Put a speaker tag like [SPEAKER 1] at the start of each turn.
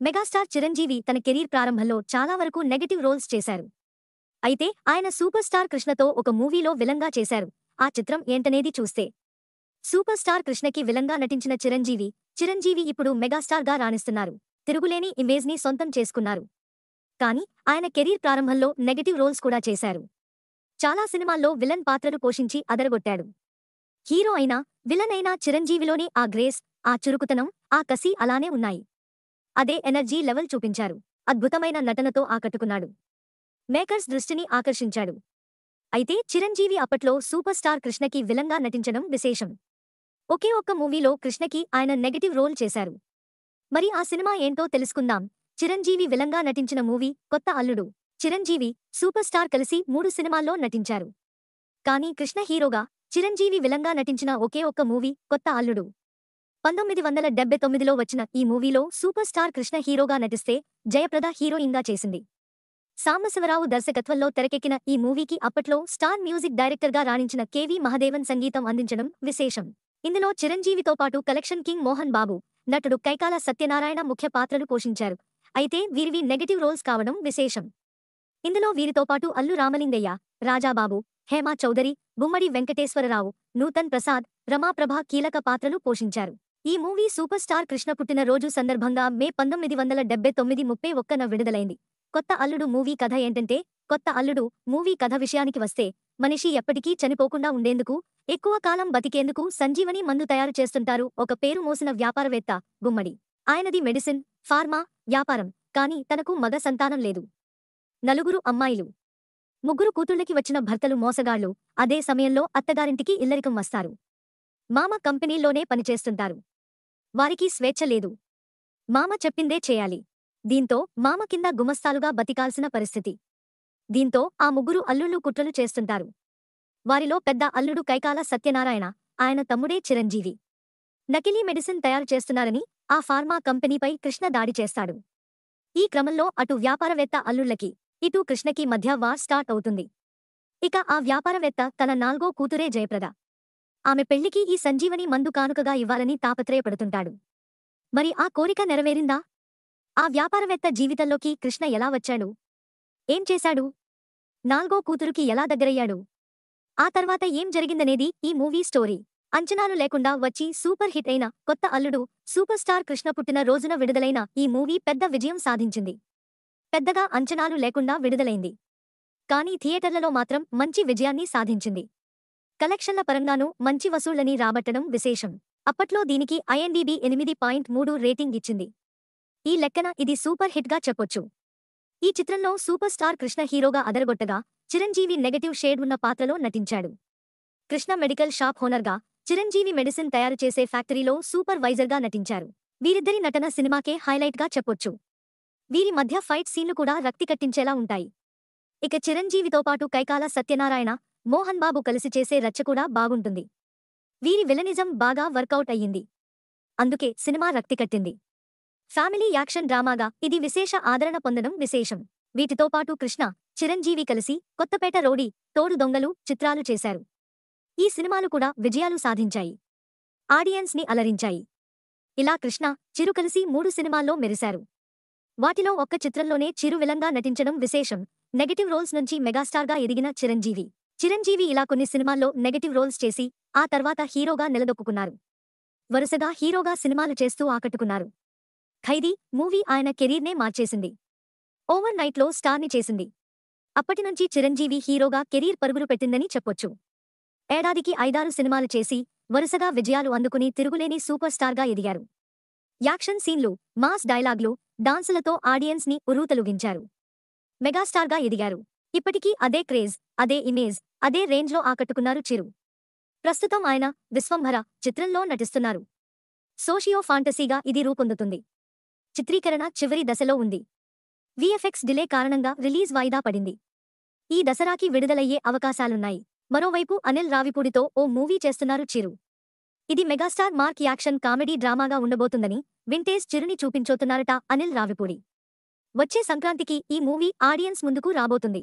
[SPEAKER 1] Megastar Chiranjeevi తన career ప్రారంభంలో చాలా వరకు నెగటివ్ రోల్స్ చేశారు. అయితే ఆయన సూపర్ స్టార్ కృష్ణతో ఒక మూవీలో విలన్‌గా చేశారు. ఆ చిత్రం ఏంటనేది చూస్తే సూపర్ స్టార్ కృష్ణకి విలన్‌గా నటించిన చిరంజీవి ఇప్పుడు మెగాస్టార్‌గా రాణిస్తున్నారు. తిరుగులేని ఇమేజ్‌ని సొంతం చేసుకున్నారు. కానీ ఆయన కెరీర్ ప్రారంభంలో నెగటివ్ రోల్స్ కూడా చేశారు. చాలా సినిమాల్లో విలన్ పాత్రలు పోషించి అదరగొట్టాడు. హీరో అయినా, విలన్ అయినా చిరంజీవిలోని ఆ గ్రేస్, ఆ చురుకుతనం, ఆ కసి అలానే ఉన్నాయి. అదే ఎనర్జీ లెవెల్ చూపించారు. అద్భుతమైన నటనతో ఆకట్టుకున్నాడు. మేకర్స్ దృష్టిని ఆకర్షించాడు. అయితే చిరంజీవి అప్పట్లో సూపర్ స్టార్ కృష్ణకి విలన్‌గా నటించడం విశేషం. ఒకే ఒక్క మూవీలో కృష్ణకి ఆయన నెగటివ్ రోల్ చేశారు. మరి ఆ సినిమా ఏంటో తెలుసుకుందాం. చిరంజీవి విలన్‌గా నటించిన మూవీ కొత్త అల్లుడు. చిరంజీవి, సూపర్ స్టార్ కలిసి 3 సినిమాల్లో నటించారు. కానీ కృష్ణ హీరోగా, చిరంజీవి విలన్‌గా నటించిన ఒకే ఒక్క మూవీ కొత్త అల్లుడు. 1979లో వచ్చిన ఈ మూవీలో సూపర్ స్టార్ కృష్ణ హీరోగా నటిస్తే జయప్రద హీరోయిన్‌గా చేసింది. సాంబశివరావు దర్శకత్వంలో తెరకెక్కిన ఈ మూవీకి అప్పట్లో స్టార్ మ్యూజిక్ డైరెక్టర్గా రాణించిన కెవి మహదేవన్ సంగీతం అందించడం విశేషం. ఇందులో చిరంజీవితో పాటు కలెక్షన్ కింగ్ మోహన్ బాబు, నటుడు కైకాల సత్యనారాయణ ముఖ్య పాత్రలు పోషించారు. అయితే వీరివి నెగటివ్ రోల్స్ కావడం విశేషం. ఇందులో వీరితో పాటు అల్లు రామలింగయ్య, రాజాబాబు, హేమా చౌదరి, గుమ్మడి వెంకటేశ్వరరావు, నూతన్ ప్రసాద్, రమాప్రభ కీలక పాత్రలు పోషించారు. ఈ మూవీ సూపర్ స్టార్ కృష్ణ పుట్టినరోజు సందర్భంగా మే 1979 31న విడుదలైంది. కొత్త అల్లుడు మూవీ కథ ఏంటంటే, కొత్త అల్లుడు మూవీ కథ విషయానికి వస్తే, మనిషి ఎప్పటికీ చనిపోకుండా ఉండేందుకు, ఎక్కువ కాలం బతికేందుకు సంజీవని మందు తయారు చేస్తుంటారు ఒక పేరు మోసిన వ్యాపారవేత్త, గుమ్మడి. ఆయనది మెడిసిన్, ఫార్మా వ్యాపారం. కానీ తనకు మగ సంతానం లేదు. నలుగురు అమ్మాయిలు. ముగ్గురు కూతుళ్ళకి వచ్చిన భర్తలు మోసగాళ్లు. అదే సమయంలో అత్తగారింటికి ఇల్లరికం వస్తారు. మామ కంపెనీలోనే పనిచేస్తుంటారు. వారికి స్వేచ్ఛ లేదు. మామ చెప్పిందే చేయాలి. దీంతో మామ కింద గుమస్తాలుగా బతికాల్సిన పరిస్థితి. దీంతో ఆ ముగ్గురు అల్లుళ్ళు కుట్రలు చేస్తుంటారు. వారిలో పెద్ద అల్లుడు కైకాల సత్యనారాయణ, ఆయన తమ్ముడే చిరంజీవి. నకిలీ మెడిసిన్ తయారు చేస్తున్నారని ఆ ఫార్మా కంపెనీపై కృష్ణ దాడి చేస్తాడు. ఈ క్రమంలో అటు వ్యాపారవేత్త అల్లుళ్ళకి, ఇటు కృష్ణకి మధ్య వార్ స్టార్ట్ అవుతుంది. ఇక ఆ వ్యాపారవేత్త తన 4గో కూతురే జయప్రద. ఆమె పెళ్లికి ఈ సంజీవని మందు కానుకగా ఇవ్వాలని తాపత్రయపడుతుంటాడు. మరి ఆ కోరిక నెరవేరిందా? ఆ వ్యాపారవేత్త జీవితంలోకి కృష్ణ ఎలా వచ్చాడు? ఏం చేశాడు? 4గో కూతురుకి ఎలా దగ్గరయ్యాడు? ఆ తర్వాత ఏం జరిగిందనేది ఈ మూవీ స్టోరీ. అంచనాలు లేకుండా వచ్చి సూపర్ హిట్ అయిన కొత్త అల్లుడు, సూపర్ స్టార్ కృష్ణ పుట్టిన రోజున విడుదలైన ఈ మూవీ పెద్ద విజయం సాధించింది. పెద్దగా అంచనాలు లేకుండా విడుదలైంది. కానీ థియేటర్లలో మాత్రం మంచి విజయాన్ని సాధించింది. కలెక్షన్ల పరంగానూ మంచి వసూళ్లని రాబట్టడం విశేషం. అప్పట్లో దీనికి ఐఎండీబీ 8.3 రేటింగ్ ఇచ్చింది. ఈ లెక్కన ఇది సూపర్ హిట్గా చెప్పొచ్చు. ఈ చిత్రంలో సూపర్ స్టార్ కృష్ణ హీరోగా అదరగొట్టగా, చిరంజీవి నెగటివ్ షేడ్ ఉన్న పాత్రలో నటించాడు. కృష్ణ మెడికల్ షాప్ ఓనర్గా, చిరంజీవి మెడిసిన్ తయారు చేసే ఫ్యాక్టరీలో సూపర్వైజర్గా నటించారు. వీరిద్దరి నటన సినిమాకే హైలైట్గా చెప్పొచ్చు. వీరి మధ్య ఫైట్ సీన్లు కూడా రక్తి కట్టించేలా ఉంటాయి. ఇక చిరంజీవితో పాటు కైకాల సత్యనారాయణ, మోహన్ బాబు కలిసి చేసే రచ్చ కూడా బాగుంటుంది. వీరి విలనిజం బాగా వర్కౌట్ అయ్యింది. అందుకే సినిమా రక్తి కట్టింది. ఫ్యామిలీ యాక్షన్ డ్రామాగా ఇది విశేష ఆదరణ పొందడం విశేషం. వీటితో పాటు కృష్ణ, చిరంజీవి కలిసి కొత్తపేట రౌడీ, తోడు దొంగలు చిత్రాలు చేశారు. ఈ సినిమాలు కూడా విజయాలు సాధించాయి. ఆడియన్స్ ని అలరించాయి. ఇలా కృష్ణ, చిరు కలిసి 3 సినిమాల్లో మెరిశారు. వాటిలో ఒక్క చిత్రంలోనే చిరు విలన్‌గా నటించడం విశేషం. నెగటివ్ రోల్స్ నుంచి మెగాస్టార్గా ఎదిగిన చిరంజీవి ఇలా కొన్ని సినిమాల్లో నెగటివ్ రోల్స్ చేసి, ఆ తర్వాత హీరోగా నిలదొక్కుకున్నారు. వరుసగా హీరోగా సినిమాలు చేస్తూ ఆకట్టుకున్నారు. ఖైదీ మూవీ ఆయన కెరీర్నే మార్చేసింది. ఓవర్ నైట్లో స్టార్ని చేసింది. అప్పటినుంచి చిరంజీవి హీరోగా కెరీర్ పరుగులు పెట్టిందని చెప్పొచ్చు. ఏడాదికి 5-6 సినిమాలు చేసి, వరుసగా విజయాలు అందుకుని తిరుగులేని సూపర్ స్టార్గా ఎదిగారు. యాక్షన్ సీన్లు, మాస్ డైలాగ్లు, డాన్సులతో ఆడియన్స్ ని ఉర్రూతలూగించారు. మెగాస్టార్గా ఎదిగారు. ఇప్పటికీ అదే క్రేజ్, అదే ఇమేజ్, అదే రేంజ్లో ఆకట్టుకున్నారు చిరు. ప్రస్తుతం ఆయన విశ్వంభర చిత్రంలో నటిస్తున్నారు. సోషియో ఫాంటసీగా ఇది రూపొందుతుంది. చిత్రీకరణ చివరి దశలో ఉంది. వీఎఫ్ఎక్స్ డిలే కారణంగా రిలీజ్ వాయిదా పడింది. ఈ దసరాకి విడుదలయ్యే అవకాశాలున్నాయి. మరోవైపు అనిల్ రావిపూడితో ఓ మూవీ చేస్తున్నారు చిరు. ఇది మెగాస్టార్ మార్క్ యాక్షన్ కామెడీ డ్రామాగా ఉండబోతుందని వింటేజ్ చిరుని చూపించోతున్నారట అనిల్ రావిపూడి. వచ్చే సంక్రాంతికి ఈ మూవీ ఆడియన్స్ ముందుకు రాబోతుంది.